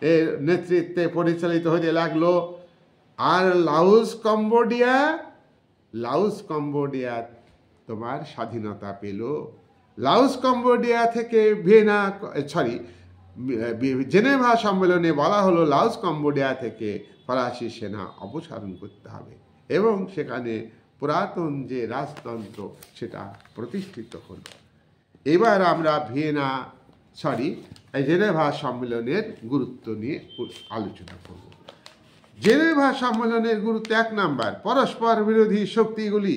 এর নেতৃত্বে পরিচালিত হতে লাগলো। আর লাওস কম্বোডিয়া তোমার স্বাধীনতা পেল। লাওস কম্বোডিয়া থেকে জেনেভা সম্মেলনে বলা হলো লাওস কম্বোডিয়া থেকে ফরাসি সেনা অপসারণ করতে হবে এবং সেখানে পুরাতন যে রাজতন্ত্র সেটা প্রতিষ্ঠিত হলো। এবার আমরা জেনেভা সম্মেলনের গুরুত্ব নিয়ে আলোচনা করব। জেনেভা সম্মেলনের গুরুত্ব 1 নাম্বার, পরস্পর বিরোধী শক্তিগুলি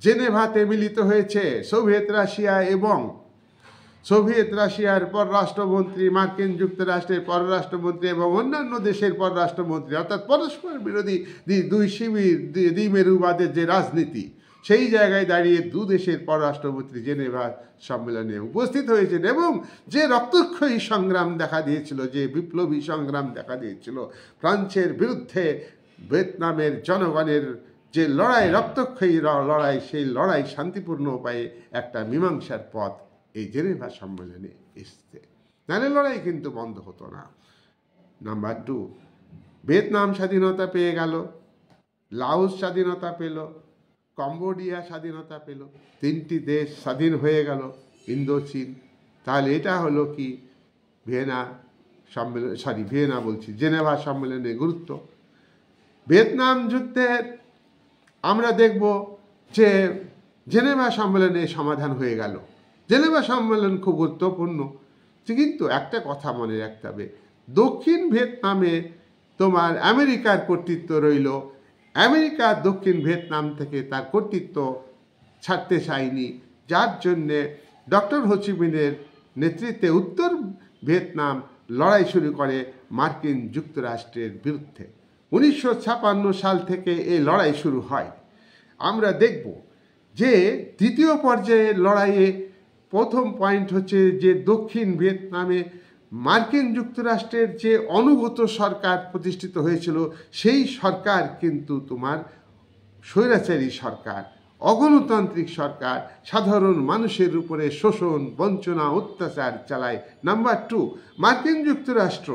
জেনেভাতে মিলিত হয়েছে। সোভিয়েত রাশিয়ার পররাষ্ট্রমন্ত্রী, মার্কিন যুক্তরাষ্ট্রের পররাষ্ট্রমন্ত্রী এবং অন্যান্য দেশের পররাষ্ট্রমন্ত্রী, অর্থাৎ পরস্পর বিরোধী দুই শিবির, দ্বিমেরুবাদের যে রাজনীতি, সেই জায়গায় দাঁড়িয়ে দু দেশের পররাষ্ট্রমন্ত্রী জেনেভা সম্মেলনে উপস্থিত হয়েছেন এবং যে রক্তক্ষয়ী সংগ্রাম দেখা দিয়েছিল, যে বিপ্লবী সংগ্রাম দেখা দিয়েছিল ফ্রান্সের বিরুদ্ধে ভিয়েতনামের জনগণের যে লড়াই, রক্তক্ষয়ী লড়াই, সেই লড়াই শান্তিপূর্ণ উপায়ে একটা মীমাংসার পথ এই জেনেভা সম্মেলনে এসছে। নাহলে লড়াই কিন্তু বন্ধ হতো না। নাম্বার 2, ভিয়েতনাম স্বাধীনতা পেয়ে গেল, লাওস স্বাধীনতা পেল, কম্বোডিয়া স্বাধীনতা পেল, 3টি দেশ স্বাধীন হয়ে গেল ইন্দোচীন। তাহলে এটা হলো কি জেনেভা সম্মেলনের গুরুত্ব। ভিয়েতনাম যুদ্ধের আমরা দেখব যে জেনেভা সম্মেলনে সমাধান হয়ে গেল। জেনেভা সম্মেলন খুব গুরুত্বপূর্ণ, কিন্তু একটা কথা মনে রাখতে হবে, দক্ষিণ ভিয়েতনামে তোমার আমেরিকার কর্তৃত্ব রইল। আমেরিকা দক্ষিণ ভিয়েতনাম থেকে তার কর্তৃত্ব ছাড়তে চায়নি, যার জন্যে ডক্টর হো চি মিনের নেতৃত্বে উত্তর ভিয়েতনাম লড়াই শুরু করে মার্কিন যুক্তরাষ্ট্রের বিরুদ্ধে। 1956 সাল থেকে এই লড়াই শুরু হয়। আমরা দেখব যে দ্বিতীয় পর্যায়ের লড়াইয়ে প্রথম পয়েন্ট হচ্ছে যে দক্ষিণ ভিয়েতনামে মার্কিন যুক্তরাষ্ট্রের যে অনুগত সরকার প্রতিষ্ঠিত হয়েছিল, সেই সরকার কিন্তু তোমার স্বৈরাচারী সরকার, অগণতান্ত্রিক সরকার, সাধারণ মানুষের উপরে শোষণ, বঞ্চনা, অত্যাচার চালায়। নাম্বার 2, মার্কিন যুক্তরাষ্ট্র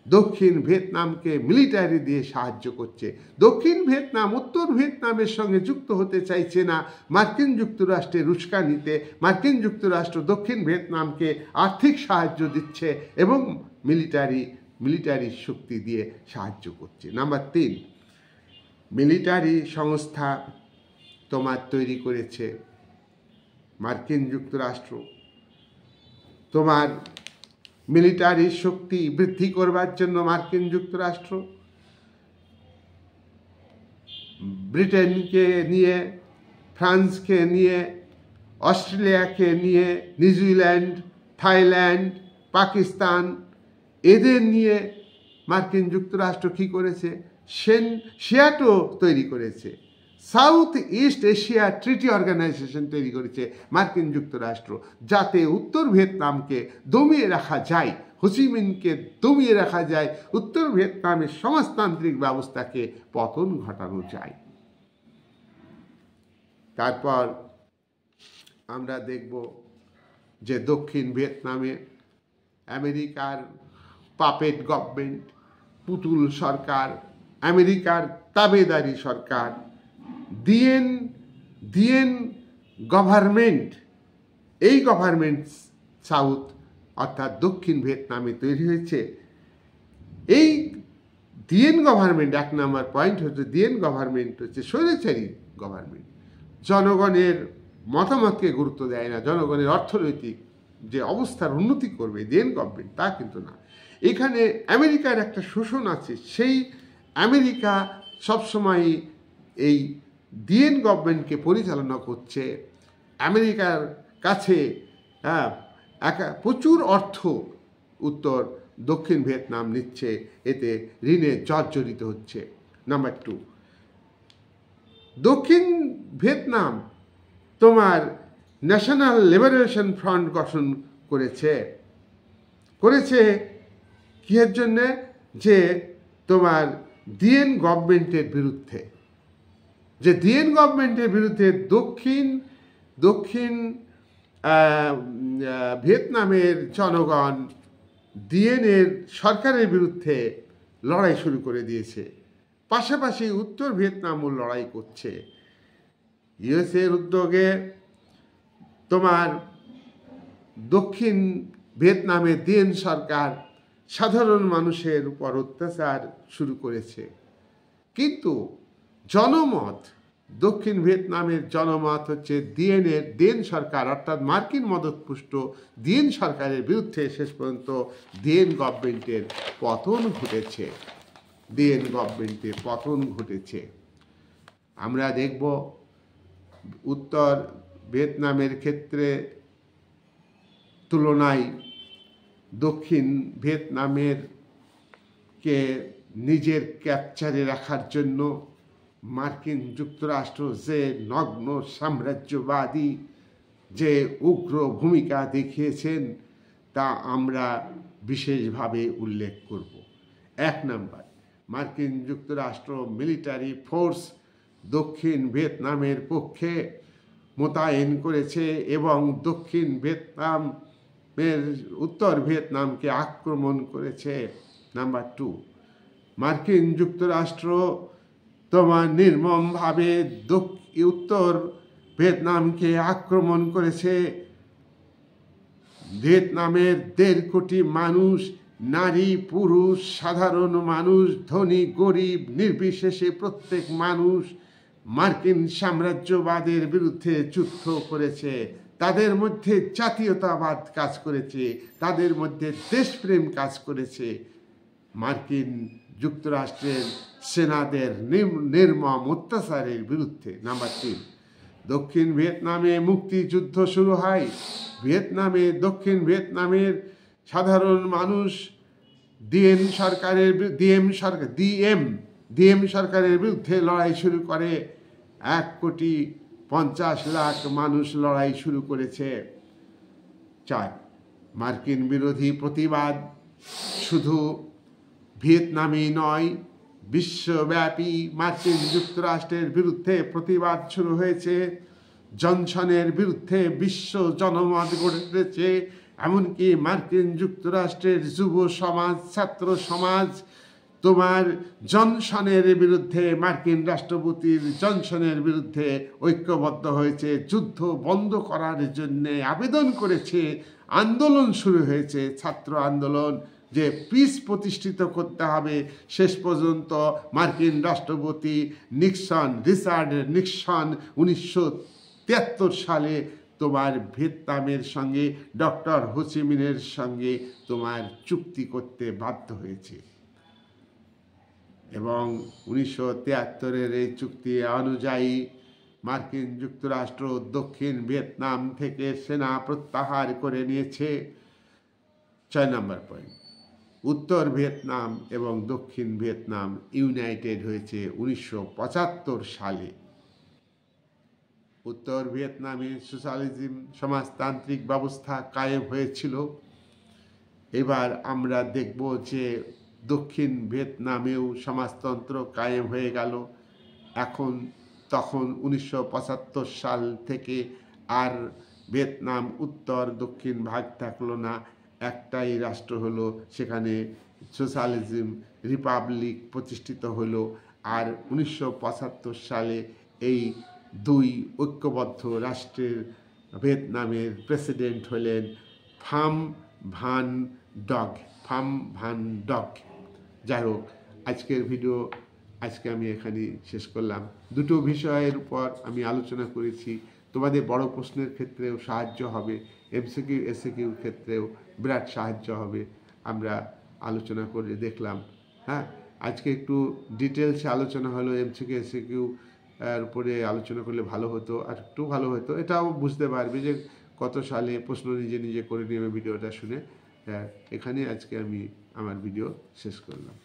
দক্ষিণ ভিয়েতনামকে মিলিটারি দিয়ে সাহায্য করছে। দক্ষিণ ভিয়েতনাম উত্তর ভিয়েতনামের সঙ্গে যুক্ত হতে চাইছে না মার্কিন যুক্তরাষ্ট্রের উস্কানিতে। মার্কিন যুক্তরাষ্ট্র দক্ষিণ ভিয়েতনামকে আর্থিক সাহায্য দিচ্ছে এবং মিলিটারি শক্তি দিয়ে সাহায্য করছে। নাম্বার 3, মিলিটারি সংস্থা তোমার তৈরি করেছে মার্কিন যুক্তরাষ্ট্র। তোমার মিলিটারি শক্তি বৃদ্ধি করবার জন্য মার্কিন যুক্তরাষ্ট্র ব্রিটেনকে নিয়ে, ফ্রান্সকে নিয়ে, অস্ট্রেলিয়াকে নিয়ে, নিউজিল্যান্ড, থাইল্যান্ড, পাকিস্তান, এদের নিয়ে মার্কিন যুক্তরাষ্ট্র কী করেছে? সিয়াটো তৈরি করেছে, south east Asia treaty organization তৈরি করেছে মার্কিন যুক্তরাষ্ট্র, যাতে উত্তর ভিয়েতনামকে দমিয়ে রাখা যায়, হো চি মিনকে দমিয়ে রাখা যায়, উত্তর ভিয়েতনামের সমাজতান্ত্রিক ব্যবস্থাকে পতন ঘটানো যায়। তারপর আমরা দেখব যে দক্ষিণ ভিয়েতনামে আমেরিকার পাপেট গভর্নমেন্ট, পুতুল সরকার, আমেরিকার তাবেদারি সরকার, দিয়েন গভর্নমেন্ট, এই গভর্নমেন্ট সাউথ অর্থাৎ দক্ষিণ ভিয়েতনামে তৈরি হয়েছে। এই দিয়েন গভর্নমেন্ট, 1 নম্বর পয়েন্ট হচ্ছে দিয়েন গভর্নমেন্ট হচ্ছে স্বৈরাচারী গভর্নমেন্ট, জনগণের মতামতকে গুরুত্ব দেয় না, জনগণের অর্থনৈতিক যে অবস্থার উন্নতি করবে দিয়েন গভর্নমেন্ট তা কিন্তু না। এখানে আমেরিকার একটা শোষণ আছে, সেই আমেরিকা সবসময় এই দিয়েন গভর্নমেন্টকে পরিচালনা করছে। আমেরিকার কাছে প্রচুর অর্থ উত্তর দক্ষিণ ভিয়েতনাম নিচ্ছে, এতে ঋণে জর্জরিত হচ্ছে। নাম্বার 2, দক্ষিণ ভিয়েতনাম তোমার ন্যাশনাল লিবারেশন ফ্রন্ট গঠন করেছে কিসের জন্যে? যে তোমার ডিএন গভর্নমেন্টের বিরুদ্ধে, যে ডিএন গভর্নমেন্টের বিরুদ্ধে দক্ষিণ ভিয়েতনামের জনগণ ডিএনের সরকারের বিরুদ্ধে লড়াই শুরু করে দিয়েছে। পাশাপাশি উত্তর ভিয়েতনামও লড়াই করছে। ইউএসএর উদ্যোগে তোমার দক্ষিণ ভিয়েতনামের ডিএন সরকার সাধারণ মানুষের উপর অত্যাচার শুরু করেছে। কিন্তু জনমত, দক্ষিণ ভিয়েতনামের জনমত হচ্ছে ডিএন সরকার অর্থাৎ মার্কিন মদতপুষ্ট ডিএন সরকারের বিরুদ্ধে শেষ পর্যন্ত ডিএন গভর্নমেন্টের পতন ঘটেছে। আমরা দেখব উত্তর ভিয়েতনামের ক্ষেত্রে তুলনায় দক্ষিণ ভিয়েতনামের কে নিজের ক্যাপচারে রাখার জন্য মার্কিন যুক্তরাষ্ট্র যে নগ্ন সাম্রাজ্যবাদী যে উগ্র ভূমিকা দেখিয়েছেন তা আমরা বিশেষভাবে উল্লেখ করব। 1 নম্বর, মার্কিন যুক্তরাষ্ট্র মিলিটারি ফোর্স দক্ষিণ ভিয়েতনামের পক্ষে মোতায়েন করেছে এবং দক্ষিণ ভিয়েতনামের উত্তর ভিয়েতনামকে আক্রমণ করেছে। নাম্বার 2, মার্কিন যুক্তরাষ্ট্র তোমার নির্মমভাবে উত্তর ভিয়েতনামকে আক্রমণ করেছে। ভিয়েতনামের 1.5 কোটি মানুষ, নারী পুরুষ সাধারণ মানুষ, ধনী গরিব নির্বিশেষে প্রত্যেক মানুষ মার্কিন সাম্রাজ্যবাদের বিরুদ্ধে যুদ্ধ করেছে। তাদের মধ্যে জাতীয়তাবাদ কাজ করেছে, তাদের মধ্যে দেশপ্রেম কাজ করেছে। মার্কিন যুক্তরাষ্ট্রের সেনাদের নির্মম অত্যাচারের বিরুদ্ধে। নাম্বার 3, দক্ষিণ ভিয়েতনামে মুক্তিযুদ্ধ শুরু হয়। দক্ষিণ ভিয়েতনামের সাধারণ মানুষ ডিএম সরকারের বিরুদ্ধে লড়াই শুরু করে। 1,50,00,000 মানুষ লড়াই শুরু করেছে। 4, মার্কিন বিরোধী প্রতিবাদ শুধু ভিয়েতনামই নয়, বিশ্বব্যাপী মার্কিন যুক্তরাষ্ট্রের বিরুদ্ধে প্রতিবাদ শুরু হয়েছে। জনসনের বিরুদ্ধে বিশ্ব জনমত গড়ে উঠেছে। এমনকি মার্কিন যুক্তরাষ্ট্রের যুব সমাজ, ছাত্র সমাজ তোমার জনসনের বিরুদ্ধে, মার্কিন রাষ্ট্রপতির জনসনের বিরুদ্ধে ঐক্যবদ্ধ হয়েছে, যুদ্ধ বন্ধ করার জন্য আবেদন করেছে। আন্দোলন শুরু হয়েছে, ছাত্র আন্দোলন, যে পিস প্রতিষ্ঠিত করতে হবে। শেষ পর্যন্ত মার্কিন রাষ্ট্রপতি রিচার্ড নিক্সন 1973 সালে তোমার ভিয়েতনামের সঙ্গে ডক্টর হোচিমিনের সঙ্গে তোমার চুক্তি করতে বাধ্য হয়েছে এবং 1973-এর এই চুক্তি অনুযায়ী মার্কিন যুক্তরাষ্ট্র দক্ষিণ ভিয়েতনাম থেকে সেনা প্রত্যাহার করে নিয়েছে। 6 নম্বর পয়েন্ট, উত্তর ভিয়েতনাম এবং দক্ষিণ ভিয়েতনাম ইউনাইটেড হয়েছে 1975 সালে। উত্তর ভিয়েতনামে সোশ্যালিজম সমাজতান্ত্রিক ব্যবস্থা কায়েম হয়েছিল। এবার আমরা দেখব যে দক্ষিণ ভিয়েতনামেও সমাজতন্ত্র কায়েম হয়ে গেল। তখন 1975 সাল থেকে আর ভিয়েতনাম উত্তর দক্ষিণ ভাগ থাকলো না, একটাই রাষ্ট্র হলো, সেখানে সোশ্যালিজম রিপাবলিক প্রতিষ্ঠিত হলো। আর 1975 সালে এই 2 ঐক্যবদ্ধ রাষ্ট্রের ভিয়েতনামের প্রেসিডেন্ট হলেন ফাম ভান ডক। যাই হোক, আজকের ভিডিও আমি এখানে শেষ করলাম। 2টো বিষয়ের উপর আমি আলোচনা করেছি। তোমাদের বড় প্রশ্নের ক্ষেত্রেও সাহায্য হবে, এমসিকিউ এসিকিউর ক্ষেত্রেও বিরাট সাহায্য হবে। আমরা আলোচনা করে দেখলাম। হ্যাঁ, আজকে একটু ডিটেলসে আলোচনা হলো। এমসিকিউ এসিকিউ এর উপরে আলোচনা করলে ভালো হতো, আর একটু ভালো হতো। এটাও বুঝতে পারবে যে কত সালে প্রশ্ন নিজে করে নেবে ভিডিওটা শুনে। এখানে আজকে আমি আমার ভিডিও শেষ করলাম।